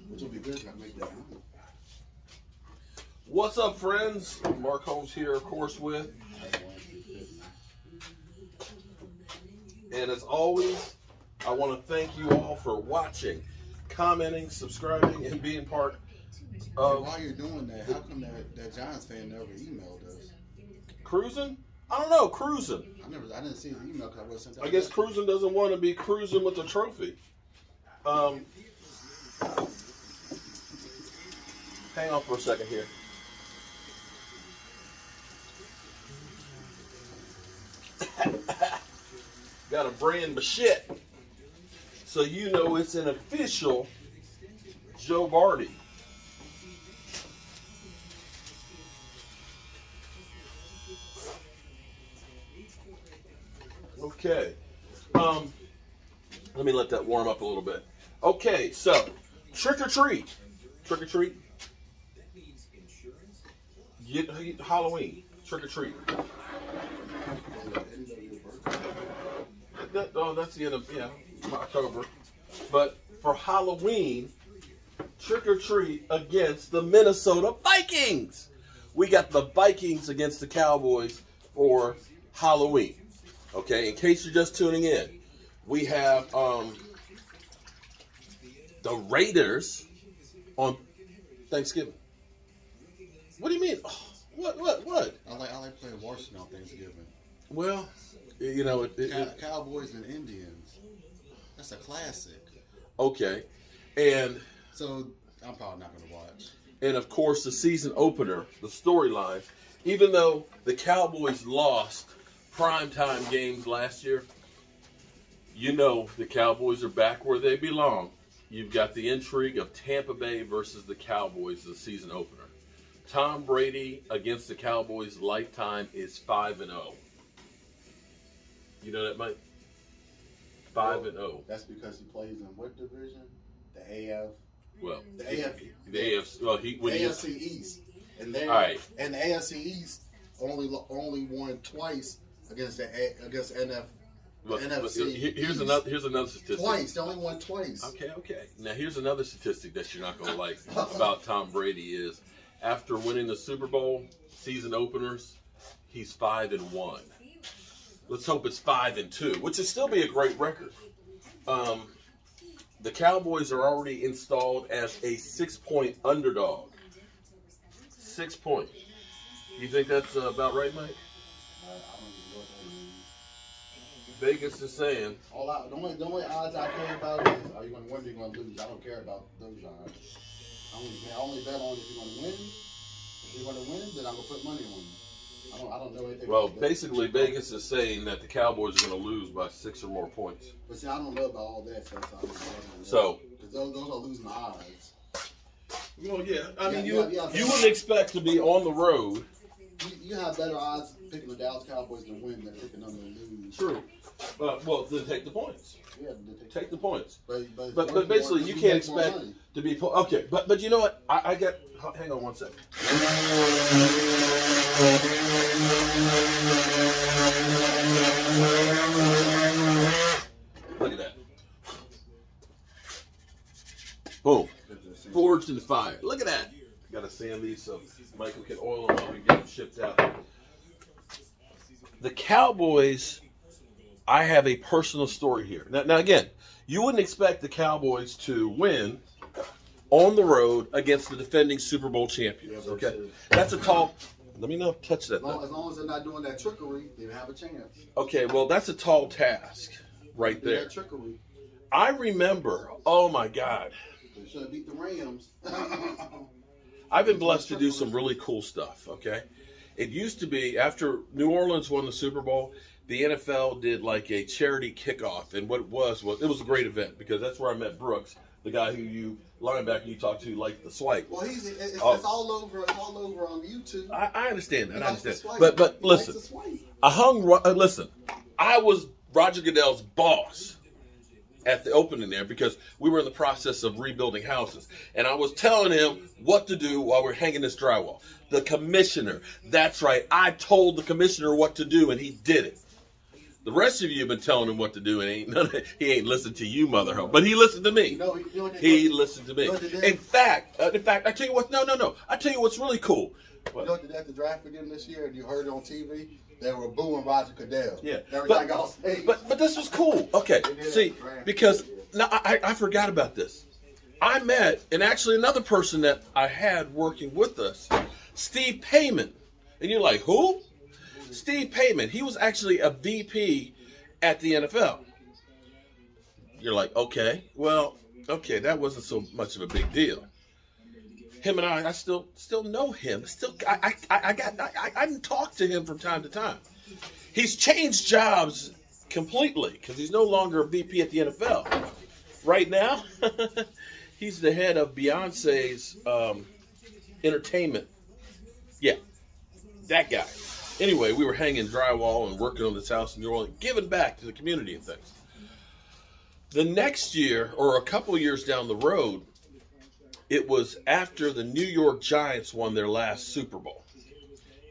Which will be good. I make that. What's up, friends? Mark Holmes here, of course, with. And as always, I want to thank you all for watching, commenting, subscribing, and being part of. While you're doing that, how come that Giants fan never emailed us? Cruising? I don't know. Cruising. I didn't see the email because I was sent out. I guess Cruising doesn't want to be cruising with the trophy. Hang on for a second here. Got a brand of shit. So you know it's an official Joe Barty. Okay. Let me let that warm up a little bit. Okay, so trick or treat. Trick or treat. Halloween. Trick or treat. That's the end of October. But for Halloween, trick or treat against the Minnesota Vikings. We got the Vikings against the Cowboys for Halloween. Okay, in case you're just tuning in, we have the Raiders on Thanksgiving. What do you mean? Oh, what? I like playing Washington on Thanksgiving. Well, you know, Cowboys and Indians. That's a classic. Okay, and so I'm probably not going to watch. And of course, the season opener, the storyline. Even though the Cowboys lost primetime games last year, you know the Cowboys are back where they belong. You've got the intrigue of Tampa Bay versus the Cowboys, the season opener. Tom Brady against the Cowboys lifetime is 5-0. You know that, Mike? 5-0. That's because he plays in what division? The AF. Well, the AF. The AFC. Well, the AFC East. And all right. And the AFC East only won twice against NFC. Here's another statistic. Twice. They only won twice. Okay. Now here's another statistic that you're not going to like about Tom Brady is after winning the Super Bowl season openers, he's 5-1. Let's hope it's 5-2, which would still be a great record. The Cowboys are already installed as a 6-point underdog. 6 points. You think that's about right, Mike? Vegas is saying. The only odds I care about is are you going to win or you're going to lose. I don't care about those odds. I only bet on if you're going to win. If you're going to win, then I'm going to put money on you. I don't know anything. Well, basically, Vegas is saying that the Cowboys are going to lose by 6 or more points. But see, I don't know about all that stuff. So because those are losing odds. Well, yeah. I mean, you wouldn't expect to be on the road. You have better odds picking the Dallas Cowboys to win than picking them to lose. True. Well, then take the points. Yeah, take the points. But basically, you can't expect to be okay. But you know what? I get. Hang on one second. Look at that. Boom. Forged in the fire. Look at that. Got to sand these so Michael can oil them up and get them shipped out. The Cowboys, I have a personal story here. Now again, you wouldn't expect the Cowboys to win on the road against the defending Super Bowl champions. Okay, that's a tall. Let me not touch that. As long as they're not doing that trickery, they have a chance. Okay, well that's a tall task, right there. That trickery. I remember. Oh my God. They should have beat the Rams. I've been blessed to do some really cool stuff. Okay, it used to be after New Orleans won the Super Bowl, the NFL did like a charity kickoff, and what it was a great event because that's where I met Brooks, the guy who linebacker you talked to, like the swipe. Well, it's all over on YouTube. I understand that. I understand. But listen, I was Roger Goodell's boss at the opening there because we were in the process of rebuilding houses, and I was telling him what to do while we're hanging this drywall. The commissioner, that's right, I told the commissioner what to do, and he did it. The rest of you have been telling him what to do, and he ain't listened to you, mother hoe. But he listened to me. He listened to me. In fact, I tell you what. No. I tell you what's really cool. You know what they did at the draft again this year? And you heard it on TV. They were booing Roger Goodell. Yeah, but this was cool. Okay, see, because now I forgot about this. I met, and actually another person that I had working with us, Steve Payman, and you're like, who? Steve Payman. He was actually a VP at the NFL. You're like, okay, well, okay, that wasn't so much of a big deal. Him and I still know him. I talk to him from time to time. He's changed jobs completely because he's no longer a VP at the NFL. Right now, he's the head of Beyonce's entertainment. Yeah, that guy. Anyway, we were hanging drywall and working on this house in New Orleans, giving back to the community and things. The next year, or a couple years down the road, it was after the New York Giants won their last Super Bowl.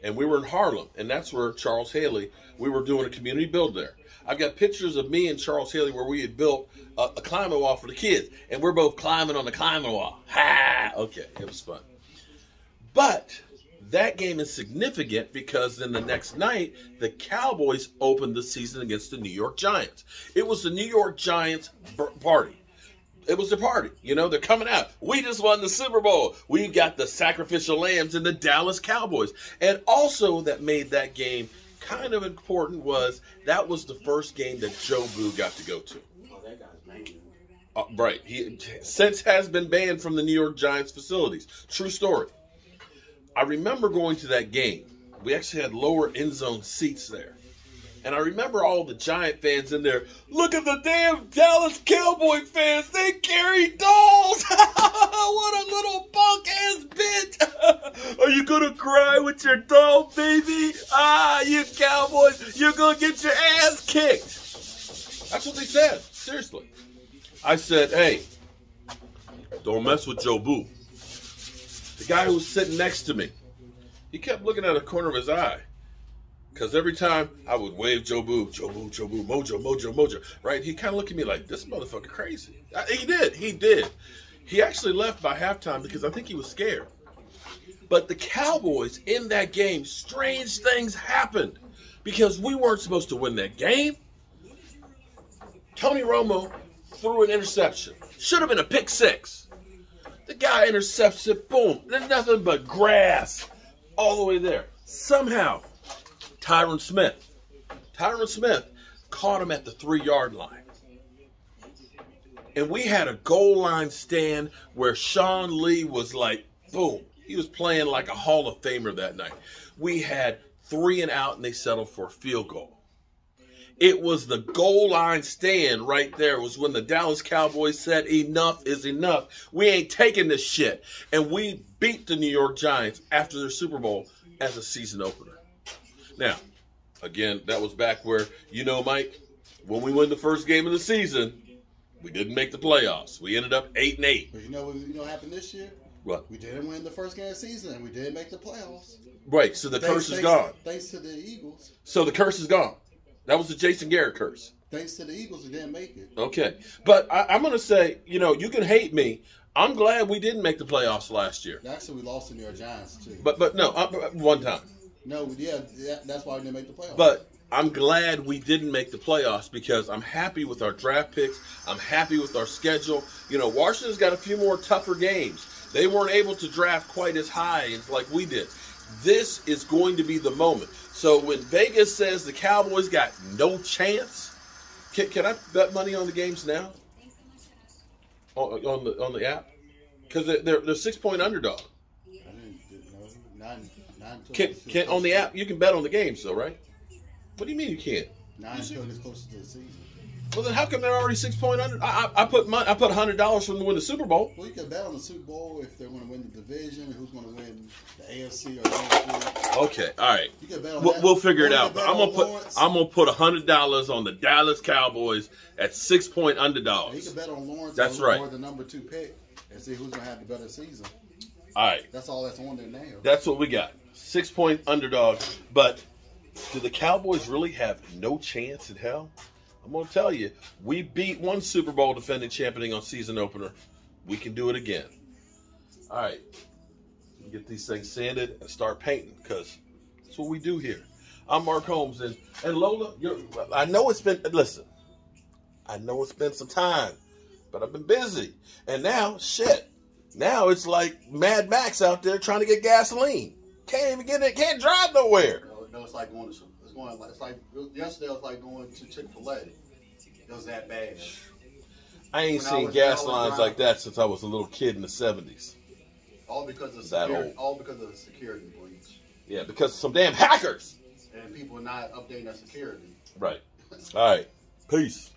And we were in Harlem, and that's where Charles Haley, we were doing a community build there. I've got pictures of me and Charles Haley where we had built a climbing wall for the kids, and we're both climbing on the climbing wall. Ha! Okay, it was fun. But that game is significant because then the next night, the Cowboys opened the season against the New York Giants. It was the New York Giants party. It was their party. You know, they're coming out. We just won the Super Bowl. We got the sacrificial lambs and the Dallas Cowboys. And also that made that game kind of important was that was the first game that Joe Boo got to go to. Oh, that guy's banned. Right. He since has been banned from the New York Giants facilities. True story. I remember going to that game. We actually had lower end zone seats there. And I remember all the Giant fans in there. Look at the damn Dallas Cowboy fans. They carry dolls. What a little punk-ass bitch. Are you going to cry with your doll, baby? You Cowboys, you're going to get your ass kicked. That's what they said. Seriously. I said, hey, don't mess with Joe Boo. The guy who was sitting next to me, he kept looking at the corner of his eye. Because every time I would wave Joe Boo, Mojo, right? He kind of looked at me like, this motherfucker crazy. He did. He actually left by halftime because I think he was scared. But the Cowboys in that game, strange things happened. Because we weren't supposed to win that game. Tony Romo threw an interception. Should have been a pick six. The guy intercepts it, boom. There's nothing but grass all the way there. Somehow, Tyron Smith caught him at the 3-yard line. And we had a goal line stand where Sean Lee was like, boom. He was playing like a Hall of Famer that night. We had 3 and out, and they settled for a field goal. It was the goal line stand right there. It was when the Dallas Cowboys said, enough is enough. We ain't taking this shit. And we beat the New York Giants after their Super Bowl as a season opener. Now, again, that was back where, you know, Mike, when we won the first game of the season, we didn't make the playoffs. We ended up 8-8. But you know what happened this year? What? We didn't win the first game of the season, and we didn't make the playoffs. Right, so the curse is gone. Thanks to the Eagles. So the curse is gone. That was the Jason Garrett curse. Thanks to the Eagles, we didn't make it. Okay. But I'm going to say, you know, you can hate me. I'm glad we didn't make the playoffs last year. Actually, we lost to New York Giants, too. But no, one time. No, yeah, that's why we didn't make the playoffs. But I'm glad we didn't make the playoffs because I'm happy with our draft picks. I'm happy with our schedule. You know, Washington's got a few more tougher games. They weren't able to draft quite as high like we did. This is going to be the moment. So when Vegas says the Cowboys got no chance, can I bet money on the games now? On the app? Because they're 6-point underdog. Can on the app you can bet on the games though, right? What do you mean you can't? 9 until it's closer to the season. Well then, how come they're already 6-point under? I put $100 for them to win the Super Bowl. Well, you can bet on the Super Bowl if they're going to win the division, who's going to win the AFC or the NFC. Okay, all right. You can bet on that. We'll figure it out. But I'm gonna put $100 on the Dallas Cowboys at 6-point underdogs. You can bet on Lawrence. That's right. Or the number 2 pick and see who's going to have the better season. All right. That's all that's on there now. That's what we got. 6-point underdog. But do the Cowboys really have no chance in hell? I'm going to tell you, we beat one Super Bowl defending champion on season opener. We can do it again. All right. Get these things sanded and start painting, because that's what we do here. I'm Mark Holmes, and Lola, I know it's been some time, but I've been busy. And now, now it's like Mad Max out there trying to get gasoline. Can't even get it, can't drive nowhere. No, it's like going to yesterday it was like going to Chick-fil-A. It was that bad. I ain't seen gas lines like that since I was a little kid in the 70s. All because of the security breach. Yeah, because of some damn hackers. And people not updating their security. Right. All right. Peace.